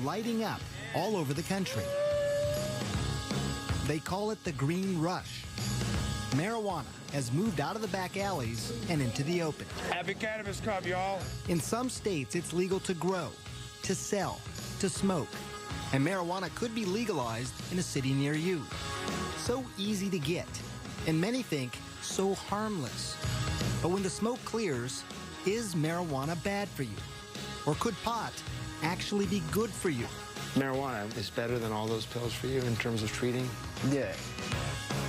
lighting up all over the country. They call it the green rush. Marijuana has moved out of the back alleys and into the open. Happy Cannabis Cup, y'all. In some states, it's legal to grow, to sell, to smoke. And marijuana could be legalized in a city near you. So easy to get, and many think so harmless. But when the smoke clears, is marijuana bad for you? Or could pot actually be good for you? Marijuana is better than all those pills for you in terms of treating? Yeah.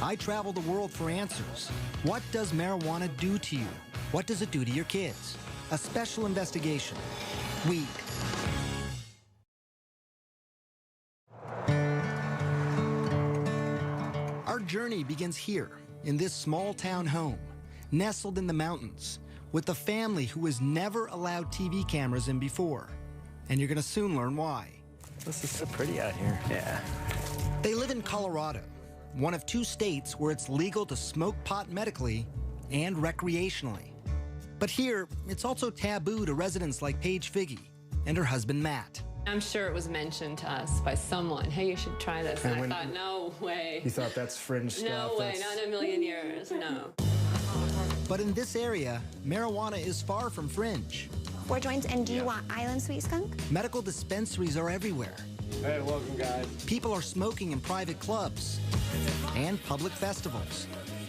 I travel the world for answers. What does marijuana do to you? What does it do to your kids? A special investigation. Weed. Our journey begins here, in this small town home, nestled in the mountains, with a family who has never allowed TV cameras in before. And you're gonna soon learn why. This is so pretty out here. Yeah. They live in Colorado, one of 2 states where it's legal to smoke pot medically and recreationally. But here, it's also taboo to residents like Paige Figge and her husband, Matt. I'm sure it was mentioned to us by someone, hey, you should try this. And I thought, no way. You thought that's fringe stuff? No way, not in a million years, no. But in this area, marijuana is far from fringe. 4 joints, and do you want Island Sweet Skunk? Medical dispensaries are everywhere. Hey, welcome, guys. People are smoking in private clubs and public festivals.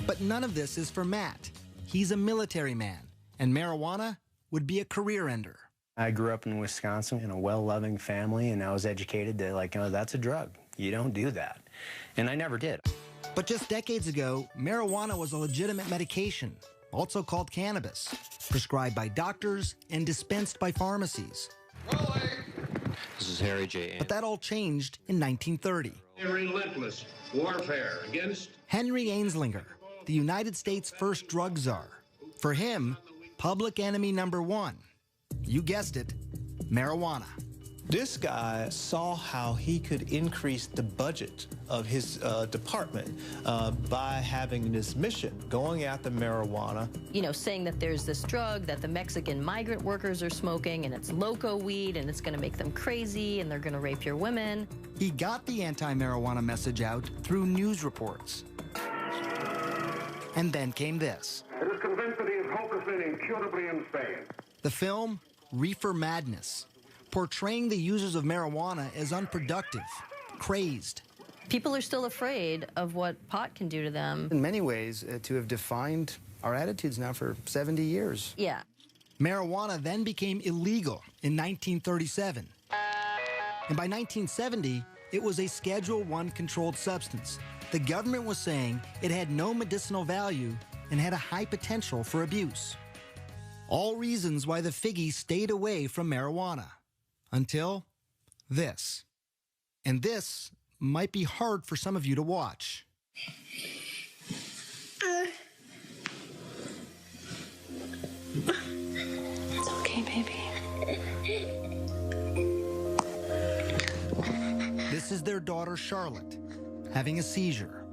But none of this is for Matt. He's a military man, and marijuana would be a career ender. I grew up in Wisconsin in a well-loving family, and I was educated that, like, oh, that's a drug. You don't do that. And I never did. But just decades ago, marijuana was a legitimate medication, also called cannabis, prescribed by doctors and dispensed by pharmacies. This is Harry J. But that all changed in 1930. A relentless warfare against Henry Anslinger, the United States' first drug czar. For him, public enemy number 1, you guessed it, marijuana. This guy saw how he could increase the budget of his department by having this mission, going after marijuana. You know, saying that there's this drug that the Mexican migrant workers are smoking, and it's loco weed, and it's going to make them crazy, and they're going to rape your women. He got the anti-marijuana message out through news reports. And then came this. It is convinced that he is hopelessly and incurably insane. The film, Reefer Madness, portraying the users of marijuana as unproductive, crazed. People are still afraid of what pot can do to them. In many ways, to have defined our attitudes now for 70 years. Yeah. Marijuana then became illegal in 1937. And by 1970, it was a Schedule I controlled substance. The government was saying it had no medicinal value and had a high potential for abuse. All reasons why the Figgies stayed away from marijuana. Until this. And this might be hard for some of you to watch. It's okay, baby. This is their daughter, Charlotte, having a seizure.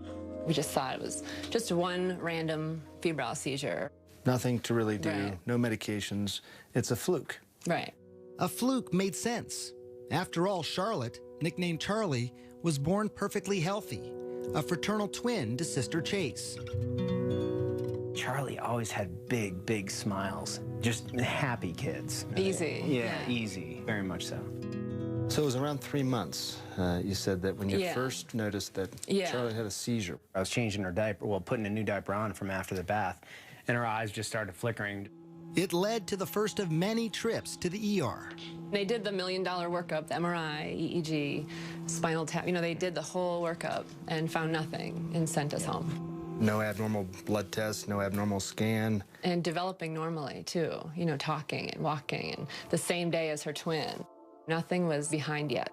We just thought it was just one random febrile seizure. Nothing to really do, Right. no medications. It's a fluke. Right. A fluke made sense. After all, Charlotte, nicknamed Charlie, was born perfectly healthy, a fraternal twin to sister Chase. Charlie always had big, big smiles. Just happy kids. Easy. Yeah, easy. Very much so. So it was around 3 months, you said, that when you Yeah. first noticed that Yeah. Charlie had a seizure. I was changing her diaper, well, putting a new diaper on from after the bath, and her eyes just started flickering. It led to the first of many trips to the ER. They did the $1 million workup, the MRI, EEG, spinal tap. You know, they did the whole workup and found nothing and sent us home. No abnormal blood tests, no abnormal scan. And developing normally, too. You know, talking and walking, and the same day as her twin. Nothing was behind yet.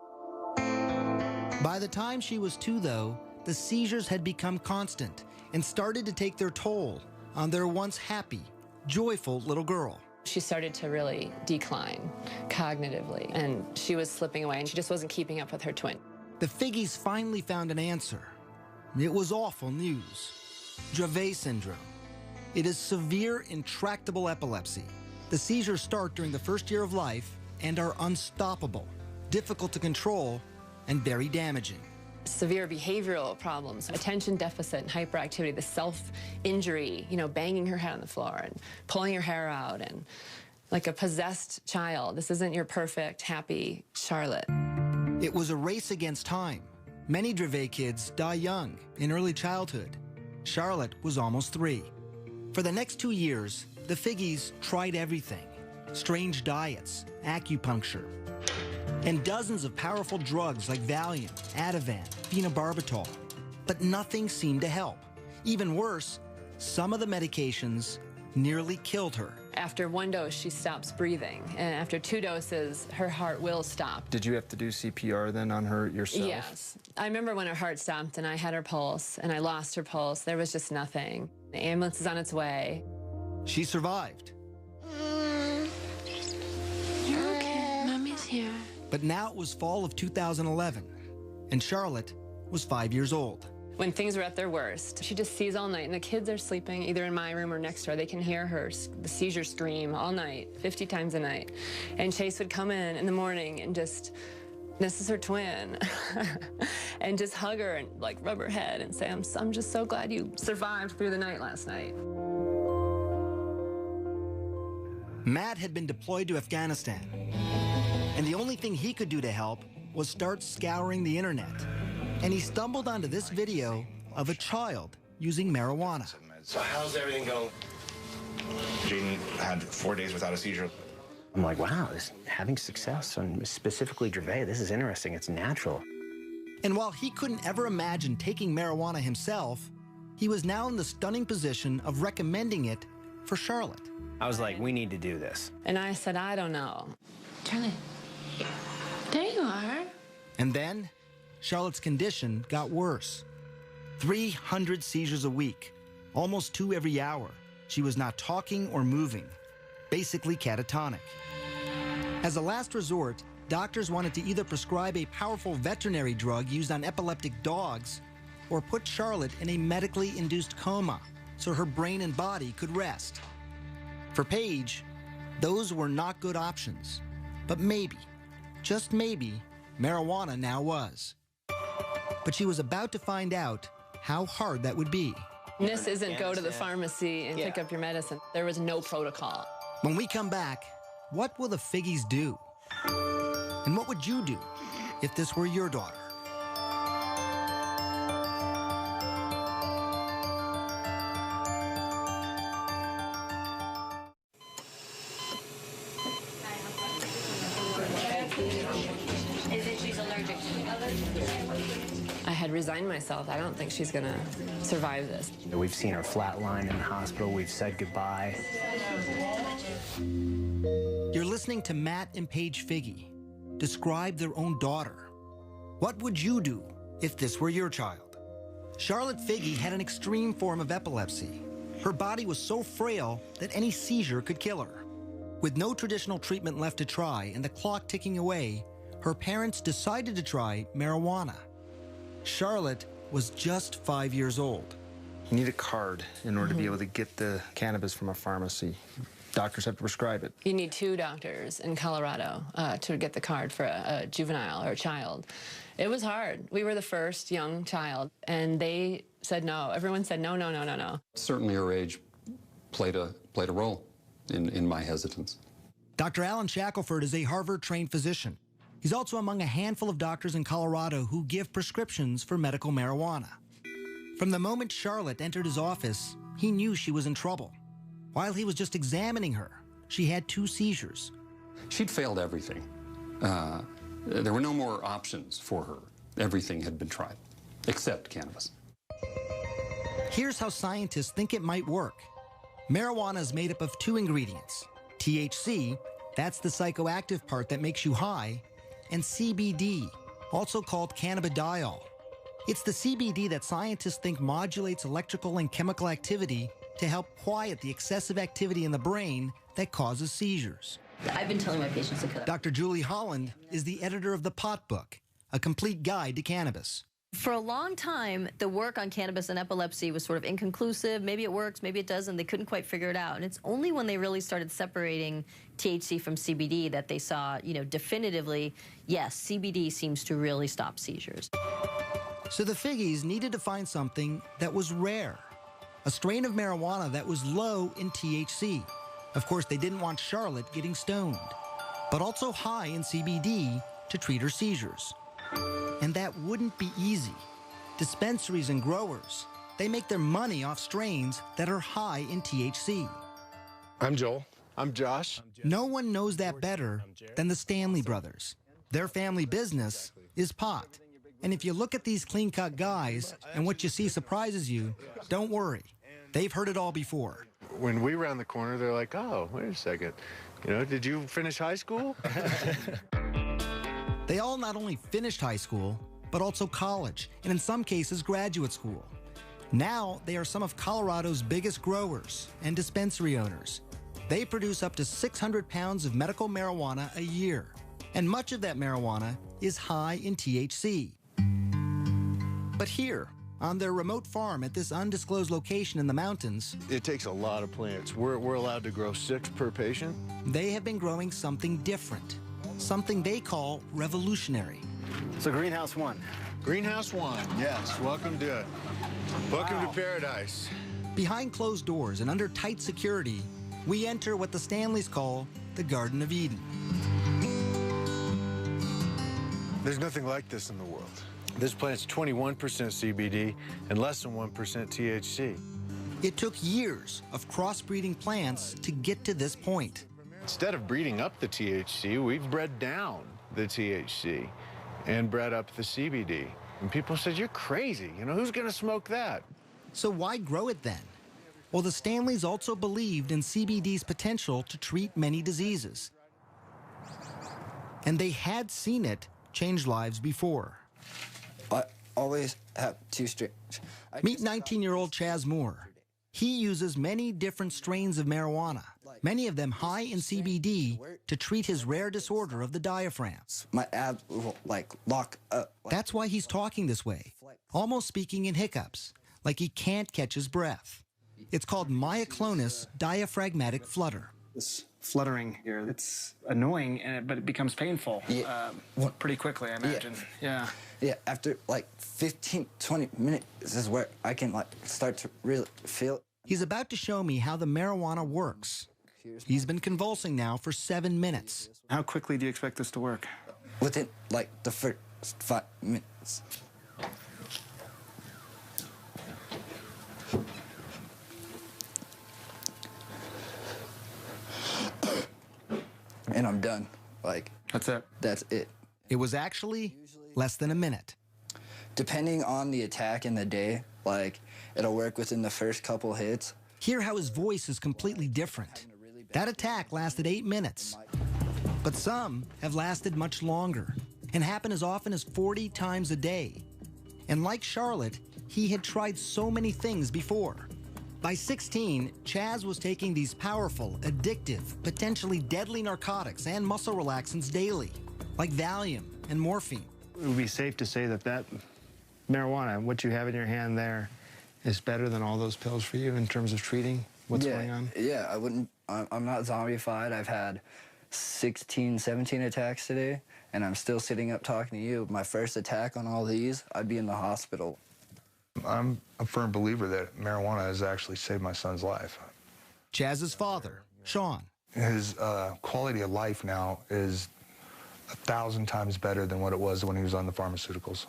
By the time she was 2, though, the seizures had become constant and started to take their toll on their once happy, joyful little girl. She started to really decline cognitively, and she was slipping away, and she just wasn't keeping up with her twin. The Figgies finally found an answer. It was awful news. Dravet syndrome. It is severe, intractable epilepsy. The seizures start during the first year of life and are unstoppable, difficult to control, and very damaging. Severe behavioral problems, attention deficit and hyperactivity, the self-injury, banging her head on the floor and pulling her hair out, and like a possessed child. This isn't your perfect, happy Charlotte. It was a race against time. Many Dravet kids die young, in early childhood. Charlotte was almost 3. For the next 2 years, the Figgies tried everything. Strange diets, acupuncture, and dozens of powerful drugs like Valium, Ativan, phenobarbital. But nothing seemed to help. Even worse, some of the medications nearly killed her. After 1 dose, she stops breathing. And after 2 doses, her heart will stop. Did you have to do CPR then on her yourself? Yes. I remember when her heart stopped and I had her pulse and I lost her pulse. There was just nothing. The ambulance is on its way. She survived. You're okay. Mommy's here. But now it was fall of 2011, and Charlotte was 5 years old. When things were at their worst, she just sees all night, and the kids are sleeping either in my room or next door. They can hear her, the seizure scream all night, 50 times a night. And Chase would come in the morning and just, this is her twin, and just hug her and like rub her head and say, I'm just so glad you survived through the night last night. Matt had been deployed to Afghanistan, and the only thing he could do to help was start scouring the internet. And he stumbled onto this video of a child using marijuana. So how's everything going? Jaden had 4 days without a seizure. I'm like, wow, having success on specifically Dravet, this is interesting. It's natural. And while he couldn't ever imagine taking marijuana himself, he was now in the stunning position of recommending it for Charlotte. I was like, we need to do this. And I said, I don't know. Charlie, there you are. And then Charlotte's condition got worse. 300 seizures a week, almost 2 every hour. She was not talking or moving, basically catatonic. As a last resort, doctors wanted to either prescribe a powerful veterinary drug used on epileptic dogs or put Charlotte in a medically induced coma so her brain and body could rest. For Paige, those were not good options. But maybe, just maybe, marijuana now was. But she was about to find out how hard that would be. This isn't go to the pharmacy and pick up your medicine. There was no protocol. When we come back, what will the Figgies do? And what would you do if this were your daughter? I had resigned myself. I don't think she's gonna survive this. We've seen her flatline in the hospital. We've said goodbye. You're listening to Matt and Paige Figgy describe their own daughter. What would you do if this were your child? Charlotte Figgy had an extreme form of epilepsy. Her body was so frail that any seizure could kill her. With no traditional treatment left to try and the clock ticking away, her parents decided to try marijuana. Charlotte was just 5 years old. You need a card in order to be able to get the cannabis from a pharmacy. Doctors have to prescribe it. You need 2 doctors in Colorado to get the card for a juvenile or a child. It was hard. We were the first young child, and they said no. Everyone said no, no, no, no, no. Certainly her age played a role in my hesitance. Dr. Alan Shackelford is a Harvard-trained physician. He's also among a handful of doctors in Colorado who give prescriptions for medical marijuana. From the moment Charlotte entered his office, he knew she was in trouble. While he was just examining her, she had 2 seizures. She'd failed everything. There were no more options for her. Everything had been tried, except cannabis. Here's how scientists think it might work. Marijuana is made up of 2 ingredients. THC, that's the psychoactive part that makes you high, and CBD, also called cannabidiol. It's the CBD that scientists think modulates electrical and chemical activity to help quiet the excessive activity in the brain that causes seizures. I've been telling my patients to cut. Dr. Julie Holland is the editor of the Pot Book, a complete guide to cannabis. For a long time, the work on cannabis and epilepsy was sort of inconclusive. Maybe it works, maybe it doesn't. They couldn't quite figure it out. And it's only when they really started separating THC from CBD that they saw, definitively, yes, CBD seems to really stop seizures. So the Figgies needed to find something that was rare, a strain of marijuana that was low in THC. Of course, they didn't want Charlotte getting stoned, but also high in CBD to treat her seizures. And that wouldn't be easy. Dispensaries and growers, they make their money off strains that are high in THC. I'm Joel. I'm Josh. No one knows that better than the Stanley brothers. Their family business is pot. And if you look at these clean-cut guys and what you see surprises you, don't worry. They've heard it all before. When we round the corner, they're like, oh, wait a second. Did you finish high school? They all not only finished high school, but also college, and in some cases, graduate school. Now, they are some of Colorado's biggest growers and dispensary owners. They produce up to 600 pounds of medical marijuana a year, and much of that marijuana is high in THC. But here, on their remote farm at this undisclosed location in the mountains, It takes a lot of plants. We're allowed to grow 6 per patient. they have been growing something different, something they call revolutionary. So Greenhouse 1. Greenhouse 1, yes. Welcome to paradise. Behind closed doors and under tight security, we enter what the Stanleys call the Garden of Eden. There's nothing like this in the world. This plant's 21% CBD and less than 1% THC. It took years of crossbreeding plants to get to this point. Instead of breeding up the THC, we've bred down the THC and bred up the CBD. And people said, you're crazy. Who's going to smoke that? So why grow it then? Well, the Stanleys also believed in CBD's potential to treat many diseases. And they had seen it change lives before. I always have 2 strains. Meet 19-year-old Chaz Moore. He uses many different strains of marijuana, many of them high in CBD, to treat his rare disorder of the diaphragm. My abs will, lock up. That's why he's talking this way, almost speaking in hiccups, like he can't catch his breath. It's called myoclonus diaphragmatic flutter. This fluttering here, it's annoying, but it becomes painful pretty quickly, I imagine. Yeah. Yeah, after 15, 20 minutes is where I can start to really feel it. He's about to show me how the marijuana works. He's been convulsing now for 7 minutes. How quickly do you expect this to work? Within the first 5 minutes. And I'm done. That's it. That's it. It was actually less than a minute. Depending on the attack in the day, it'll work within the first couple hits. Hear how his voice is completely different. That attack lasted 8 minutes. But some have lasted much longer and happen as often as 40 times a day. And like Charlotte, he had tried so many things before. By 16, Chaz was taking these powerful, addictive, potentially deadly narcotics and muscle relaxants daily, like Valium and morphine. It would be safe to say that marijuana, what you have in your hand there, is better than all those pills for you in terms of treating what's going on? Yeah, I'm not zombified. I've had 16, 17 attacks today, and I'm still sitting up talking to you. My first attack on all these, I'd be in the hospital. I'm a firm believer that marijuana has actually saved my son's life. Chaz's father, Sean. His quality of life now is 1,000 times better than what it was when he was on the pharmaceuticals.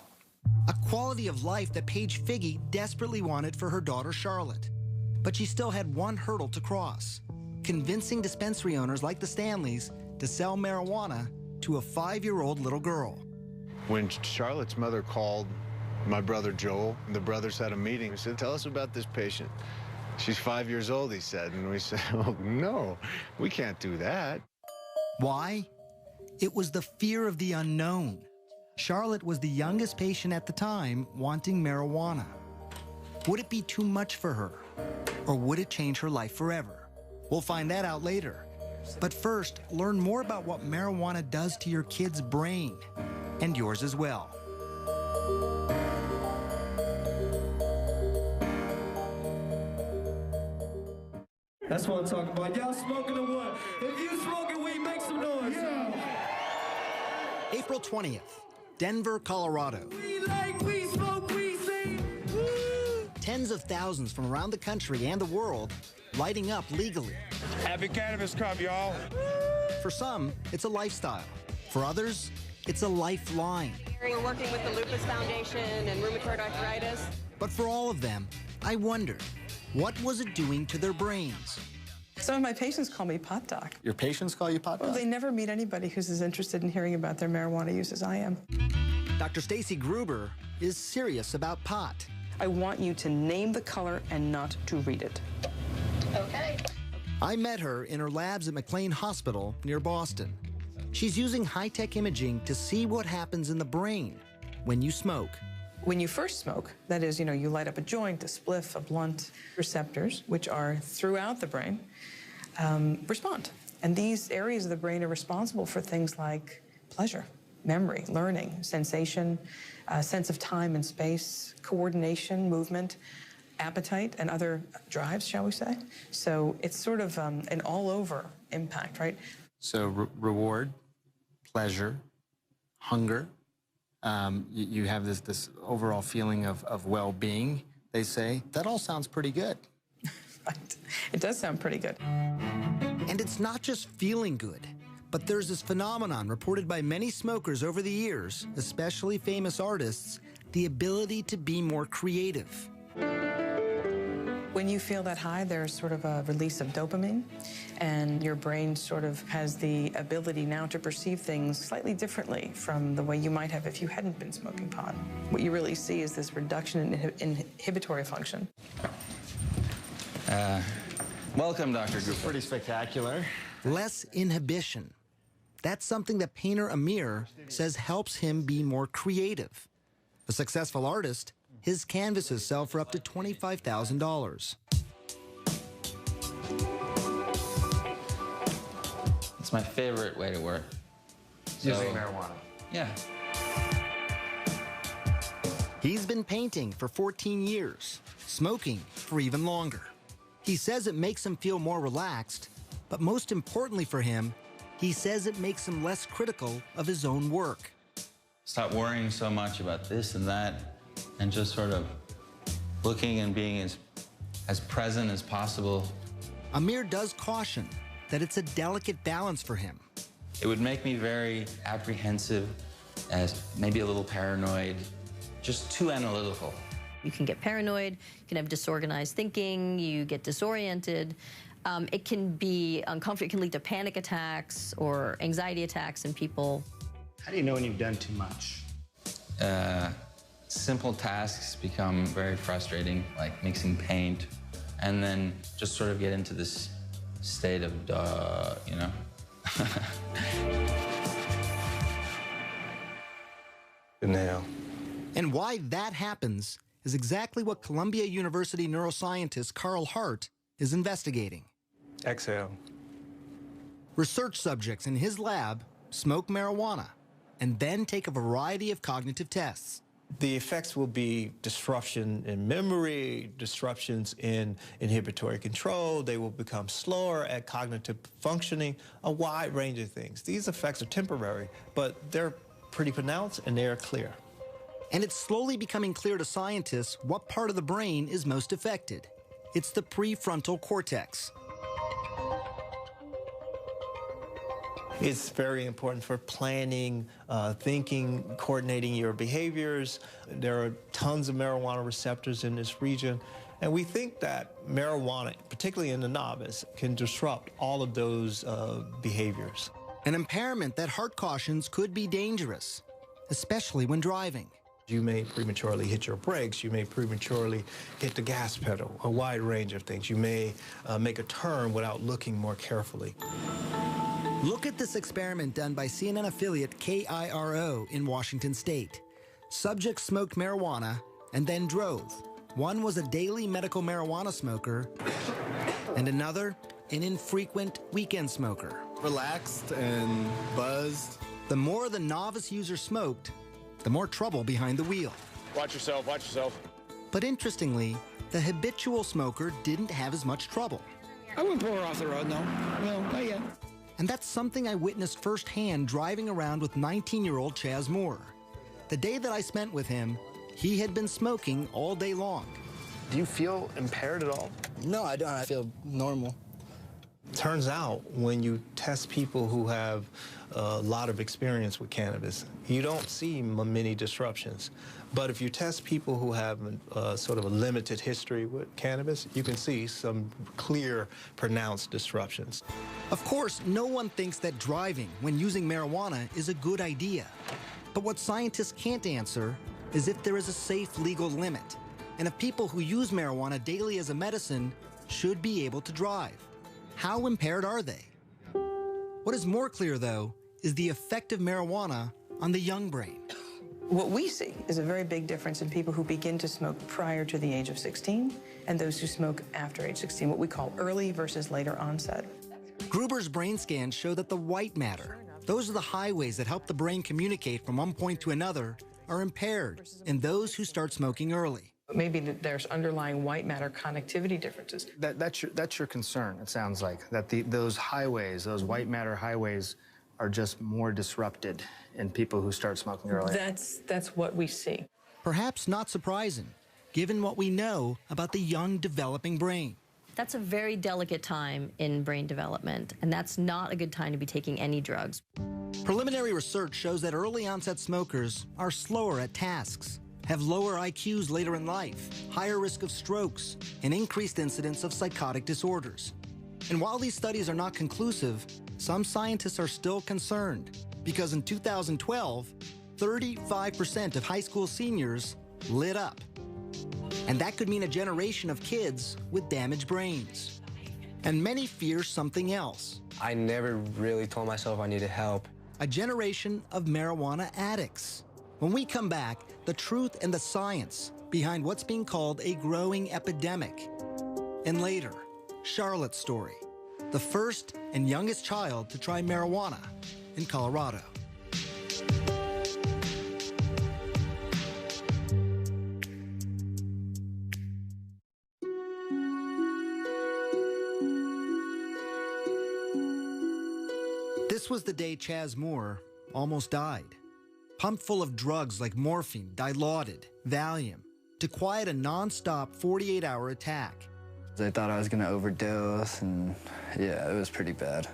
A quality of life that Paige Figge desperately wanted for her daughter, Charlotte. But she still had one hurdle to cross: convincing dispensary owners like the Stanleys to sell marijuana to a 5-year-old little girl. When Charlotte's mother called my brother Joel, the brothers had a meeting. We said, tell us about this patient. She's 5 years old, he said. And we said, oh, no, we can't do that. Why? It was the fear of the unknown. Charlotte was the youngest patient at the time wanting marijuana. Would it be too much for her? Or would it change her life forever? We'll find that out later. But first, learn more about what marijuana does to your kid's brain, and yours as well. That's what I'm talking about. Y'all smoking or what? If you smoking weed, make some noise. Yeah. April 20th, Denver, Colorado. We like, we smoke, we sing. Woo. Tens of thousands from around the country and the world lighting up legally. Happy Cannabis Cup, y'all. For some, it's a lifestyle. For others, it's a lifeline. We're working with the Lupus Foundation and rheumatoid arthritis. But for all of them, I wonder, what was it doing to their brains? Some of my patients call me pot doc. Your patients call you pot doc? Well, they never meet anybody who's as interested in hearing about their marijuana use as I am. Dr. Stacy Gruber is serious about pot. I want you to name the color and not to read it. Okay. I met her in her labs at McLean Hospital near Boston. She's using high-tech imaging to see what happens in the brain when you smoke. When you first smoke, that is, you light up a joint, a spliff, a blunt, receptors, which are throughout the brain, respond. And these areas of the brain are responsible for things like pleasure, memory, learning, sensation, sense of time and space, coordination, movement, appetite, and other drives, shall we say. So it's sort of an all-over impact, right? So reward, pleasure, hunger. You have this overall feeling of well-being, they say. That all sounds pretty good. Right. It does sound pretty good. And it's not just feeling good, but there's this phenomenon reported by many smokers over the years, especially famous artists, the ability to be more creative. When you feel that high, there's sort of a release of dopamine, and your brain sort of has the ability now to perceive things slightly differently from the way you might have if you hadn't been smoking pot. What you really see is this reduction in inhibitory function. Welcome, Dr. Gupta. Pretty spectacular. Less inhibition. That's something that painter Amir says helps him be more creative. A successful artist, his canvases sell for up to $25,000. It's my favorite way to work. Using marijuana. Yeah. He's been painting for 14 years, smoking for even longer. He says it makes him feel more relaxed, but most importantly for him, he says it makes him less critical of his own work. Stop worrying so much about this and that, and just sort of looking and being as present as possible. Amir does caution that it's a delicate balance for him. It would make me very apprehensive, as maybe a little paranoid, just too analytical. You can get paranoid, you can have disorganized thinking, you get disoriented. It can be uncomfortable, it can lead to panic attacks or anxiety attacks in people. How do you know when you've done too much? Simple tasks become very frustrating, like mixing paint, and then just sort of get into this state of duh, you know? Inhale. And why that happens is exactly what Columbia University neuroscientist Carl Hart is investigating. Exhale. Research subjects in his lab smoke marijuana and then take a variety of cognitive tests. The effects will be disruption in memory, disruptions in inhibitory control. They will become slower at cognitive functioning, a wide range of things. These effects are temporary, but they're pretty pronounced and they are clear. And it's slowly becoming clear to scientists what part of the brain is most affected. It's the prefrontal cortex. It's very important for planning, thinking, coordinating your behaviors. There are tons of marijuana receptors in this region. And we think that marijuana, particularly in the novice, can disrupt all of those behaviors. An impairment that Hart cautions could be dangerous, especially when driving. You may prematurely hit your brakes. You may prematurely hit the gas pedal, a wide range of things. You may make a turn without looking more carefully. Look at this experiment done by CNN affiliate KIRO in Washington State. Subjects smoked marijuana and then drove. One was a daily medical marijuana smoker, and another, an infrequent weekend smoker. Relaxed and buzzed. The more the novice user smoked, the more trouble behind the wheel. Watch yourself, watch yourself. But interestingly, the habitual smoker didn't have as much trouble. I wouldn't pull her off the road, no. No, not yet. And that's something I witnessed firsthand driving around with 19-year-old Chaz Moore. The day that I spent with him, he had been smoking all day long. Do you feel impaired at all? No, I don't. I feel normal. Turns out when you test people who have a lot of experience with cannabis, you don't see many disruptions. But if you test people who have sort of a limited history with cannabis, you can see some clear, pronounced disruptions. Of course, no one thinks that driving when using marijuana is a good idea. But what scientists can't answer is if there is a safe legal limit, and if people who use marijuana daily as a medicine should be able to drive. How impaired are they? What is more clear, though, is the effect of marijuana on the young brain. What we see is a very big difference in people who begin to smoke prior to the age of 16 and those who smoke after age 16, what we call early versus later onset. Gruber's brain scans show that the white matter, those are the highways that help the brain communicate from one point to another, are impaired in those who start smoking early. Maybe there's underlying white matter connectivity differences. That's your concern, it sounds like, that those highways, those white matter highways, are just more disrupted in people who start smoking early. That's what we see. Perhaps not surprising, given what we know about the young developing brain. That's a very delicate time in brain development, and that's not a good time to be taking any drugs. Preliminary research shows that early onset smokers are slower at tasks, have lower IQs later in life, higher risk of strokes, and increased incidence of psychotic disorders. And while these studies are not conclusive, some scientists are still concerned because in 2012, 35% of high school seniors lit up. And that could mean a generation of kids with damaged brains. And many fear something else. I never really told myself I needed help. A generation of marijuana addicts. When we come back, the truth and the science behind what's being called a growing epidemic. And later, Charlotte's story, the first and youngest child to try marijuana in Colorado. This was the day Chaz Moore almost died. Pumped full of drugs like morphine, Dilaudid, Valium, to quiet a non-stop 48-hour attack. I thought I was going to overdose, and yeah, it was pretty bad.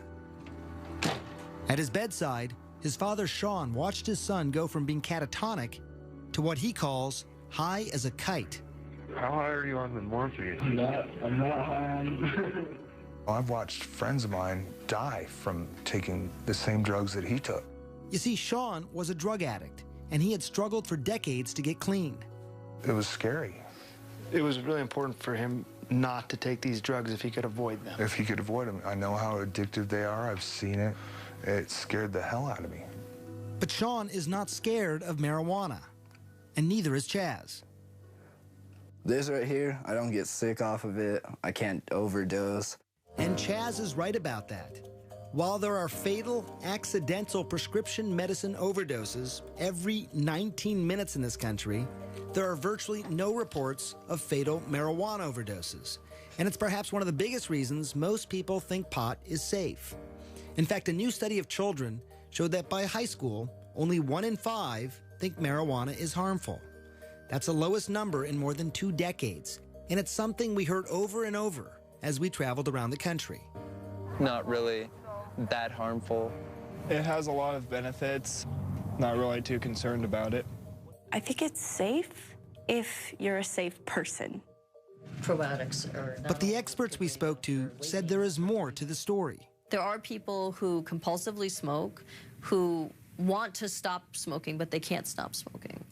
At his bedside, his father Sean watched his son go from being catatonic to what he calls high as a kite. How high are you on the morphine? I'm not high. I've watched friends of mine die from taking the same drugs that he took. You see, Sean was a drug addict, and he had struggled for decades to get clean. It was scary. It was really important for him not to take these drugs if he could avoid them. If he could avoid them. I know how addictive they are. I've seen it. It scared the hell out of me. But Sean is not scared of marijuana, and neither is Chaz. This right here, I don't get sick off of it. I can't overdose. And Chaz is right about that. While there are fatal, accidental prescription medicine overdoses every 19 minutes in this country, there are virtually no reports of fatal marijuana overdoses. And it's perhaps one of the biggest reasons most people think pot is safe. In fact, a new study of children showed that by high school, only 1 in 5 think marijuana is harmful. That's the lowest number in more than 2 decades. And it's something we heard over and over as we traveled around the country. Not really that harmful. It has a lot of benefits. Not really too concerned about it. I think it's safe if you're a safe person. Probiotics are not. But the experts we spoke to said there is more to the story. There are people who compulsively smoke, who want to stop smoking, but they can't stop smoking.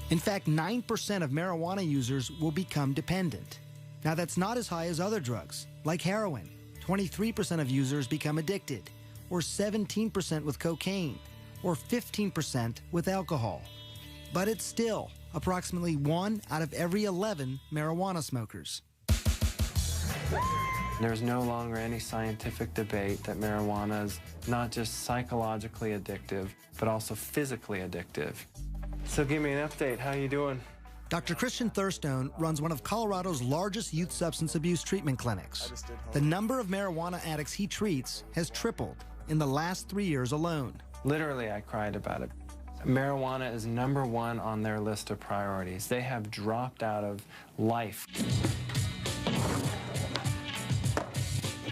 In fact, 9% of marijuana users will become dependent. Now, that's not as high as other drugs, like heroin. 23% of users become addicted, or 17% with cocaine, or 15% with alcohol. But it's still approximately 1 out of every 11 marijuana smokers. There's no longer any scientific debate that marijuana is not just psychologically addictive, but also physically addictive. So give me an update. How you doing? Dr. Christian Thurstone runs one of Colorado's largest youth substance abuse treatment clinics. The number of marijuana addicts he treats has tripled in the last 3 years alone. Literally, I cried about it. Marijuana is #1 on their list of priorities. They have dropped out of life.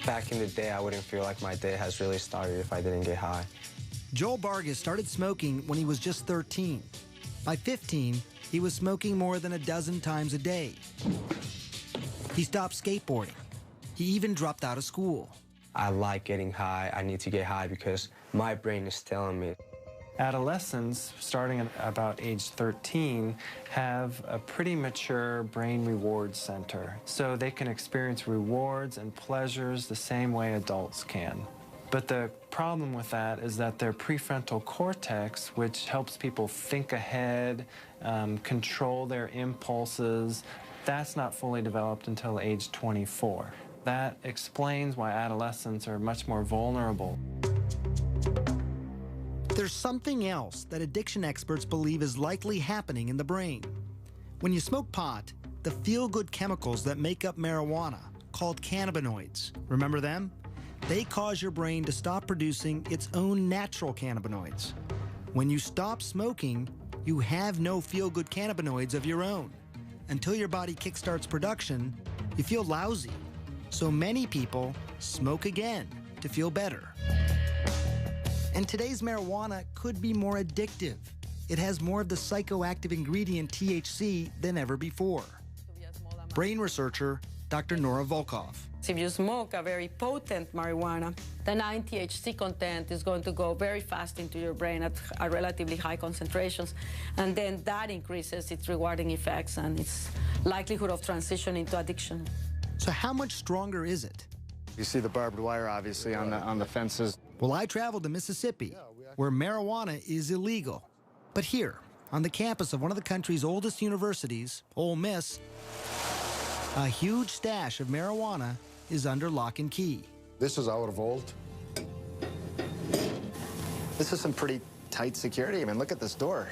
Back in the day, I wouldn't feel like my day has really started if I didn't get high. Joel Vargas started smoking when he was just 13. By 15, he was smoking more than a dozen times a day. He stopped skateboarding. He even dropped out of school. I like getting high. I need to get high because my brain is telling me. Adolescents, starting at about age 13, have a pretty mature brain reward center, so they can experience rewards and pleasures the same way adults can. But the problem with that is that their prefrontal cortex, which helps people think ahead, control their impulses, that's not fully developed until age 24. That explains why adolescents are much more vulnerable. There's something else that addiction experts believe is likely happening in the brain. When you smoke pot, the feel-good chemicals that make up marijuana, called cannabinoids, remember them? They cause your brain to stop producing its own natural cannabinoids. When you stop smoking, you have no feel-good cannabinoids of your own. Until your body kickstarts production, you feel lousy. So many people smoke again to feel better. And today's marijuana could be more addictive. It has more of the psychoactive ingredient THC than ever before. Brain researcher Dr. Nora Volkov. If you smoke a very potent marijuana, the 9-THC content is going to go very fast into your brain at relatively high concentrations, and then that increases its rewarding effects and its likelihood of transition into addiction. So how much stronger is it? You see the barbed wire, obviously, on the fences. Well, I traveled to Mississippi, where marijuana is illegal. But here, on the campus of one of the country's oldest universities, Ole Miss, a huge stash of marijuana is under lock and key. This is our vault. This is some pretty tight security. I mean, look at this door.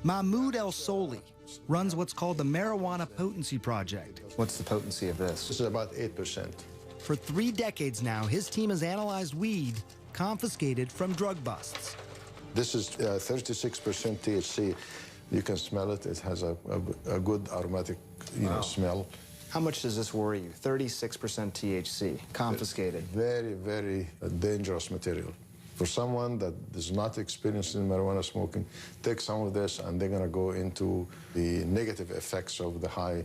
Mahmoud El Soli runs what's called the Marijuana Potency Project. What's the potency of this? This is about 8%. For 3 decades now, his team has analyzed weed confiscated from drug busts. This is 36% THC. You can smell it. It has a good aromatic smell. How much does this worry you? 36% THC, confiscated. Very, very dangerous material. For someone that is not experienced in marijuana smoking, take some of this and they're going to go into the negative effects of the high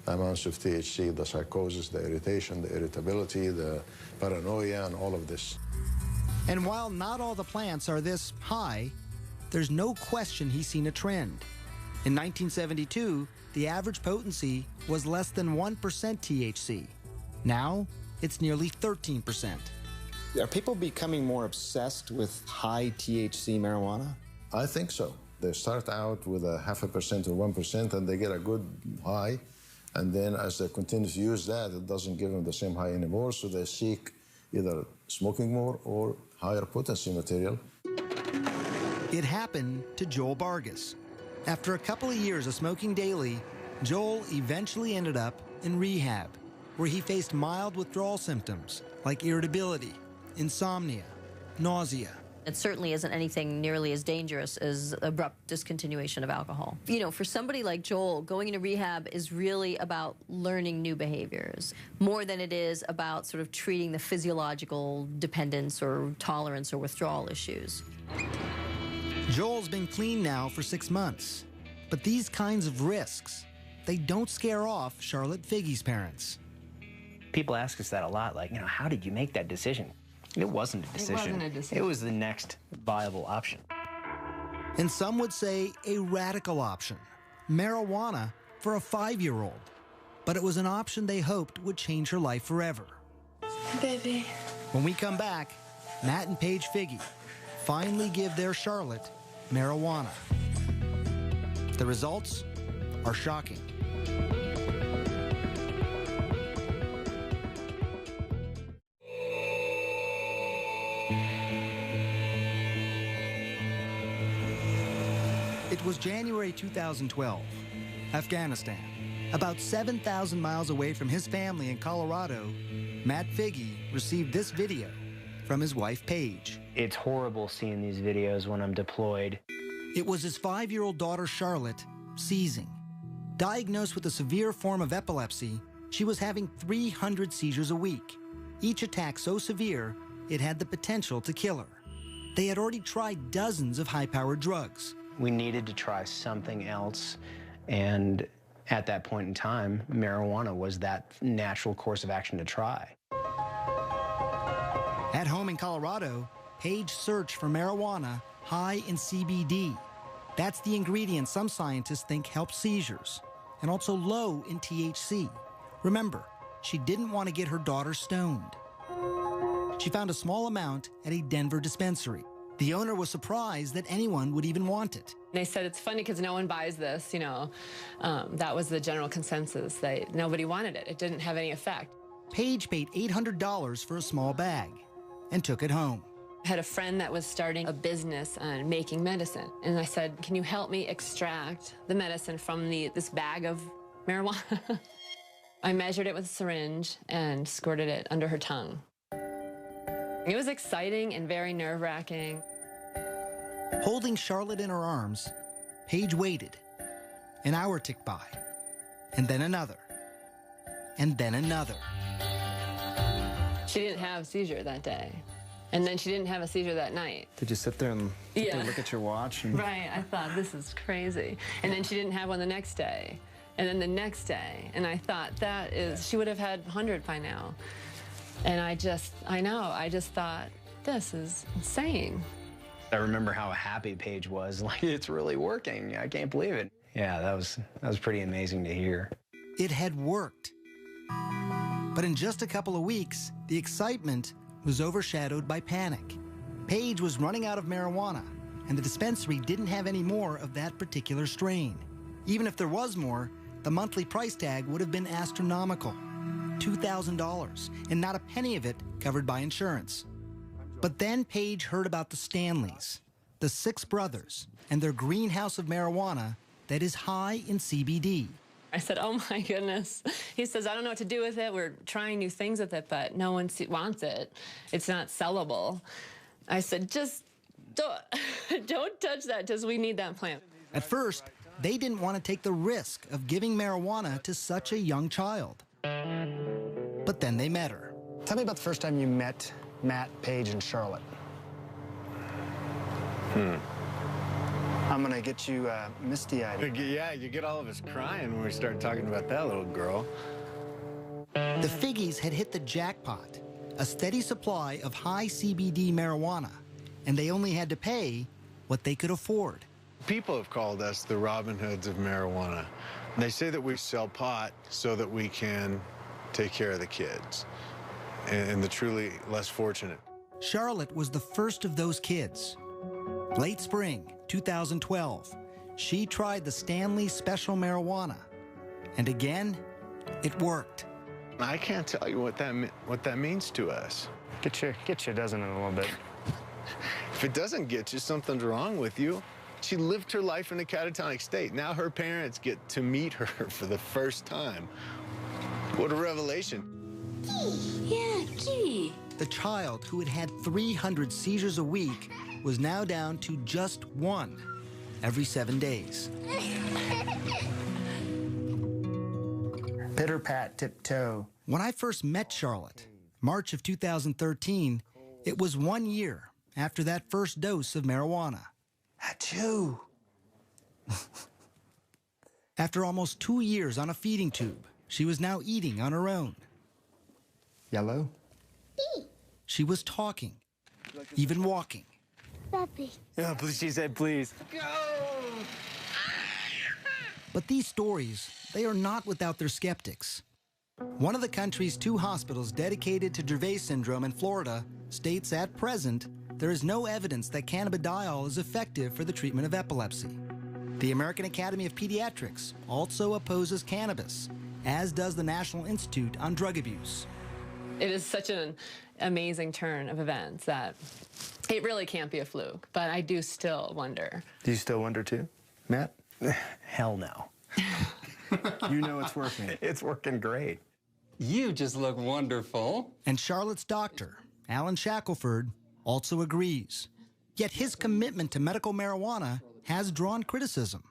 amounts of THC, the psychosis, the irritation, the irritability, the paranoia, and all of this. And while not all the plants are this high, there's no question he's seen a trend. In 1972, the average potency was less than 1% THC. Now, it's nearly 13%. Are people becoming more obsessed with high THC marijuana? I think so. They start out with a 0.5% or 1%, and they get a good high. And then as they continue to use that, it doesn't give them the same high anymore, so they seek either smoking more or higher potency material. It happened to Joel Vargas. After a couple of years of smoking daily, Joel eventually ended up in rehab, where he faced mild withdrawal symptoms like irritability, insomnia, nausea. It certainly isn't anything nearly as dangerous as abrupt discontinuation of alcohol. You know, for somebody like Joel, going into rehab is really about learning new behaviors, more than it is about sort of treating the physiological dependence or tolerance or withdrawal issues. Joel's been clean now for 6 months, but these kinds of risks, they don't scare off Charlotte Figge's parents. People ask us that a lot, like, how did you make that decision? It wasn't a decision. It wasn't a decision. It was the next viable option. And some would say a radical option, marijuana for a 5-year-old. But it was an option they hoped would change her life forever. Baby. When we come back, Matt and Paige Figge finally give their Charlotte marijuana. The results are shocking. It was January 2012. Afghanistan. About 7,000 miles away from his family in Colorado, Matt Figge received this video from his wife, Paige. It's horrible seeing these videos when I'm deployed. It was his 5-year-old daughter, Charlotte, seizing. Diagnosed with a severe form of epilepsy, she was having 300 seizures a week, each attack so severe it had the potential to kill her. They had already tried dozens of high-powered drugs. We needed to try something else, and at that point in time, marijuana was that natural course of action to try. At home in Colorado, Paige searched for marijuana high in CBD. That's the ingredient some scientists think helps seizures, and also low in THC. Remember, she didn't want to get her daughter stoned. She found a small amount at a Denver dispensary. The owner was surprised that anyone would even want it. They said it's funny because no one buys this, that was the general consensus, that nobody wanted it. It didn't have any effect. Paige paid $800 for a small bag and took it home. I had a friend that was starting a business on making medicine, and I said, can you help me extract the medicine from this bag of marijuana? I measured it with a syringe and squirted it under her tongue. It was exciting and very nerve-wracking. Holding Charlotte in her arms, Paige waited. An hour ticked by, and then another, and then another. She didn't have a seizure that day, and then she didn't have a seizure that night. Did you sit there and look at your watch? And... Right, I thought, this is crazy. And then she didn't have one the next day, and then the next day, and I thought, she would have had 100 by now. And I just thought, this is insane. I remember how happy Paige was, like, it's really working. I can't believe it. Yeah, that was pretty amazing to hear. It had worked. But in just a couple of weeks, the excitement was overshadowed by panic. Paige was running out of marijuana, and the dispensary didn't have any more of that particular strain. Even if there was more, the monthly price tag would have been astronomical. $2,000, and not a penny of it covered by insurance. But then Paige heard about the Stanleys, the 6 brothers, and their greenhouse of marijuana that is high in CBD. I said, oh my goodness. He says, I don't know what to do with it. We're trying new things with it, but no one wants it. It's not sellable. I said, just don't touch that, just we need that plant. At first, they didn't want to take the risk of giving marijuana to such a young child. But then they met her. Tell me about the first time you met Matt, Paige, and Charlotte. I'm gonna get you misty-eyed. Yeah, you get all of us crying when we start talking about that little girl. The Figges had hit the jackpot, a steady supply of high CBD marijuana, and they only had to pay what they could afford. People have called us the Robin Hoods of marijuana. They say that we sell pot so that we can take care of the kids and the truly less fortunate. Charlotte was the first of those kids. Late spring 2012, she tried the Stanley Special Marijuana, and again, it worked. I can't tell you what that means to us. Get you a dozen in a little bit. If it doesn't get you, something's wrong with you. She lived her life in a catatonic state. Now her parents get to meet her for the first time. What a revelation. Yeah, gee. The child who had had 300 seizures a week was now down to just 1 every 7 days. Pitter pat, tiptoe. When I first met Charlotte, March of 2013, it was 1 year after that first dose of marijuana. Achoo! After almost 2 years on a feeding tube, she was now eating on her own. Yellow? She was talking, even walking. Puppy. Yeah, please, she said please. Go! But these stories, they are not without their skeptics. One of the country's 2 hospitals dedicated to Dravet syndrome in Florida states at present there is no evidence that cannabidiol is effective for the treatment of epilepsy. The American Academy of Pediatrics also opposes cannabis, as does the National Institute on Drug Abuse. It is such an amazing turn of events that it really can't be a fluke, but I do still wonder. Do you still wonder too, Matt? Hell no. You know it's working. It's working great. You just look wonderful. And Charlotte's doctor, Alan Shackelford, also agrees. Yet his commitment to medical marijuana has drawn criticism.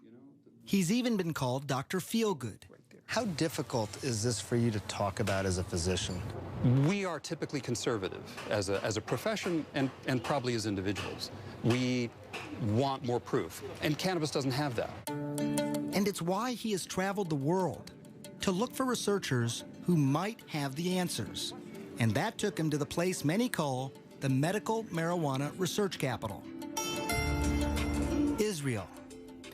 He's even been called Dr. Feelgood. How difficult is this for you to talk about as a physician? We are typically conservative as a profession and probably as individuals. We want more proof, and cannabis doesn't have that. And it's why he has traveled the world to look for researchers who might have the answers. And that took him to the place many call the medical marijuana research capital. Israel.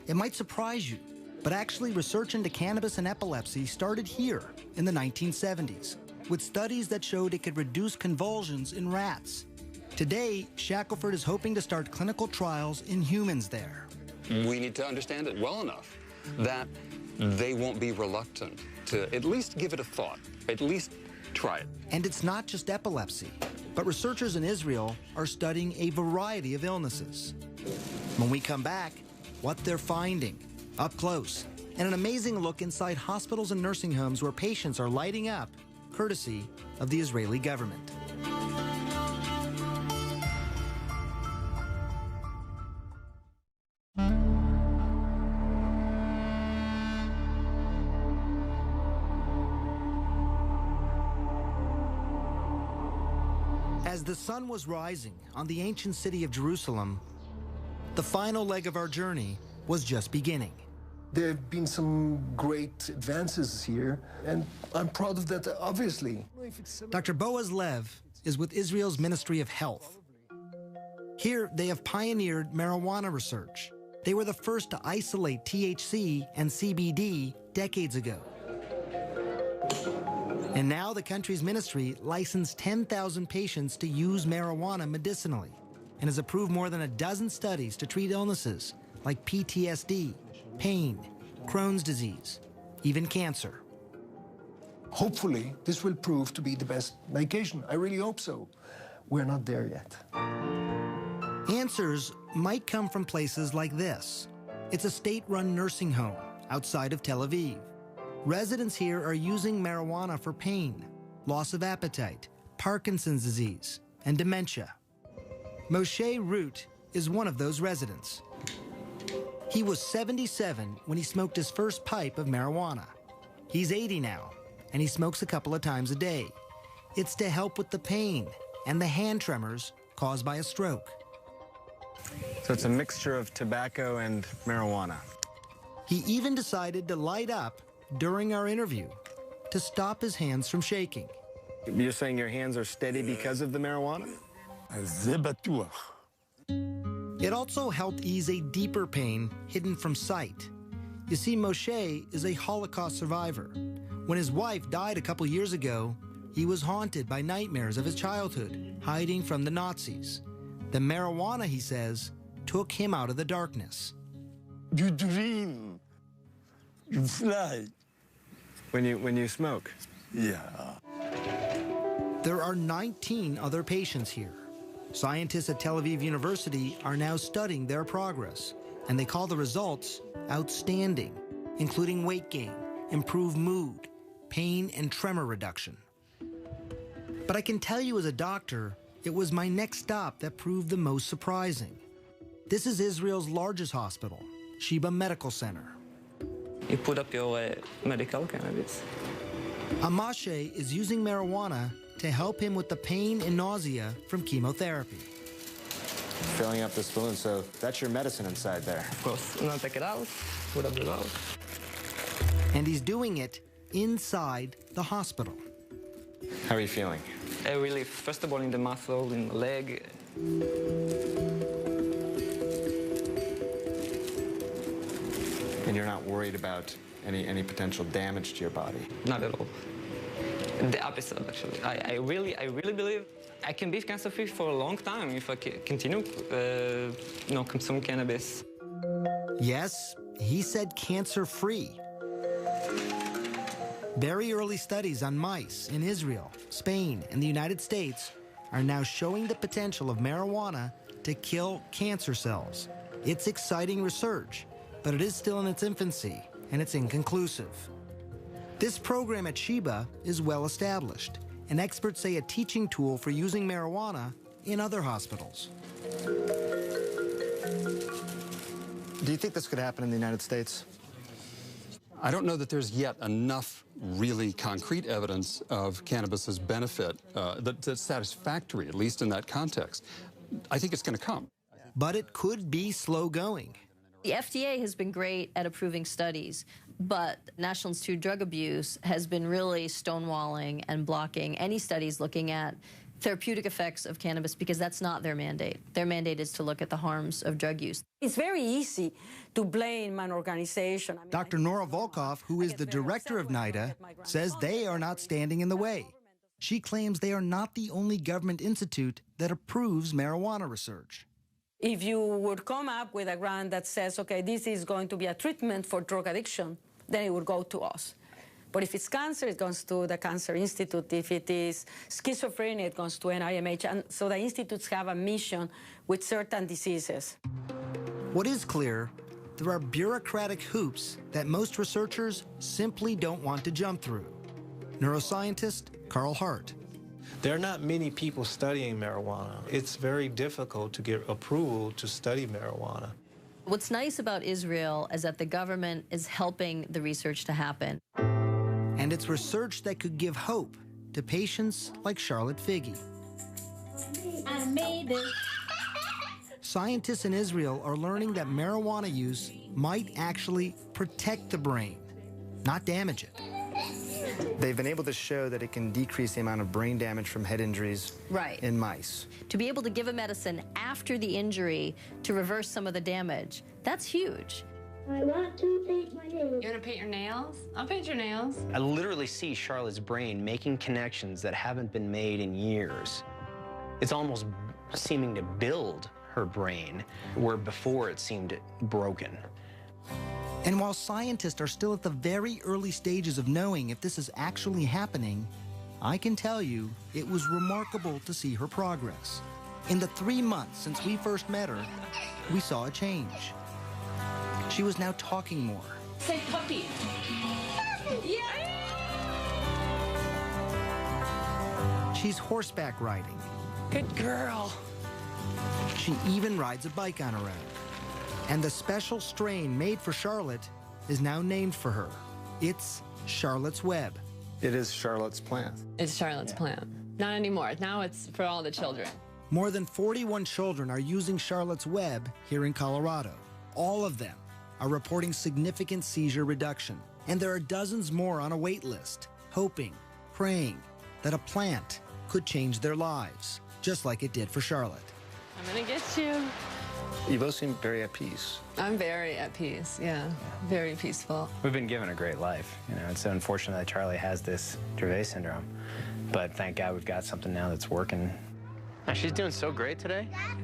It might surprise you, but actually research into cannabis and epilepsy started here in the 1970s, with studies that showed it could reduce convulsions in rats. Today, Shackelford is hoping to start clinical trials in humans there. We need to understand it well enough that they won't be reluctant to at least give it a thought, at least try it. And it's not just epilepsy, but researchers in Israel are studying a variety of illnesses. When we come back, what they're finding, up close, and an amazing look inside hospitals and nursing homes where patients are lighting up, courtesy of the Israeli government. As the sun was rising on the ancient city of Jerusalem, the final leg of our journey was just beginning. There have been some great advances here, and I'm proud of that, obviously. Dr. Boaz Lev is with Israel's Ministry of Health. Here, they have pioneered marijuana research. They were the first to isolate THC and CBD decades ago. And now the country's ministry licensed 10,000 patients to use marijuana medicinally and has approved more than a dozen studies to treat illnesses like PTSD, pain, Crohn's disease, even cancer. Hopefully, this will prove to be the best medication. I really hope so. We're not there yet. Answers might come from places like this. It's a state-run nursing home outside of Tel Aviv. Residents here are using marijuana for pain, loss of appetite, Parkinson's disease, and dementia. Moshe Root is one of those residents. He was 77 when he smoked his first pipe of marijuana. He's 80 now, and he smokes a couple of times a day. It's to help with the pain and the hand tremors caused by a stroke. So it's a mixture of tobacco and marijuana. He even decided to light up during our interview to stop his hands from shaking. You're saying your hands are steady because of the marijuana? It also helped ease a deeper pain hidden from sight. You see, Moshe is a Holocaust survivor. When his wife died a couple years ago, he was haunted by nightmares of his childhood, hiding from the Nazis. The marijuana, he says, took him out of the darkness. You dream. You fly. When you smoke? Yeah. There are 19 other patients here. Scientists at Tel Aviv University are now studying their progress, and they call the results outstanding, including weight gain, improved mood, pain and tremor reduction. But I can tell you as a doctor, it was my next stop that proved the most surprising. This is Israel's largest hospital, Sheba Medical Center. You put up your medical cannabis. Amashe is using marijuana to help him with the pain and nausea from chemotherapy. Filling up the spoon, so that's your medicine inside there. Of course. Now take it out, put up the valve. And he's doing it inside the hospital. How are you feeling? A relief, first of all in the muscle, in the leg. And you're not worried about any potential damage to your body? Not at all. The opposite, actually. I really believe I can be cancer-free for a long time if I continue, consume cannabis. Yes, he said cancer-free. Very early studies on mice in Israel, Spain, and the United States are now showing the potential of marijuana to kill cancer cells. It's exciting research, but it is still in its infancy, and it's inconclusive. This program at Sheba is well established, and experts say a teaching tool for using marijuana in other hospitals. Do you think this could happen in the United States? I don't know that there's yet enough really concrete evidence of cannabis's benefit that's satisfactory, at least in that context. I think it's going to come. But it could be slow going. The FDA has been great at approving studies, but National Institute of Drug Abuse has been really stonewalling and blocking any studies looking at therapeutic effects of cannabis because that's not their mandate. Their mandate is to look at the harms of drug use. It's very easy to blame an organization. Dr. Nora Volkoff, who is the director of NIDA, says they are not standing in the way. She claims they are not the only government institute that approves marijuana research. If you would come up with a grant that says, okay, this is going to be a treatment for drug addiction, then it would go to us. But if it's cancer, it goes to the Cancer Institute. If it is schizophrenia, it goes to NIMH. And so the institutes have a mission with certain diseases. What is clear, there are bureaucratic hoops that most researchers simply don't want to jump through. Neuroscientist Carl Hart. There are not many people studying marijuana. It's very difficult to get approval to study marijuana. What's nice about Israel is that the government is helping the research to happen. And it's research that could give hope to patients like Charlotte Figge. I made it. Scientists in Israel are learning that marijuana use might actually protect the brain, not damage it. They've been able to show that it can decrease the amount of brain damage from head injuries in mice. To be able to give a medicine after the injury to reverse some of the damage, that's huge. I want to paint my nails. You want to paint your nails? I'll paint your nails. I literally see Charlotte's brain making connections that haven't been made in years. It's almost seeming to build her brain, where before it seemed broken. And while scientists are still at the very early stages of knowing if this is actually happening, I can tell you it was remarkable to see her progress. In the 3 months since we first met her, we saw a change. She was now talking more. Say puppy. She's horseback riding. Good girl. She even rides a bike on her own. And the special strain made for Charlotte is now named for her. It's Charlotte's Web. It is Charlotte's plant. It's Charlotte's plant. Not anymore. Now it's for all the children. More than 41 children are using Charlotte's Web here in Colorado. All of them are reporting significant seizure reduction. And there are dozens more on a wait list, hoping, praying that a plant could change their lives, just like it did for Charlotte. I'm gonna get you. You both seem very at peace. I'm very at peace, yeah. Very peaceful. We've been given a great life. You know, it's unfortunate that Charlie has this Dravet syndrome, but thank God we've got something now that's working. She's doing so great today. Yeah.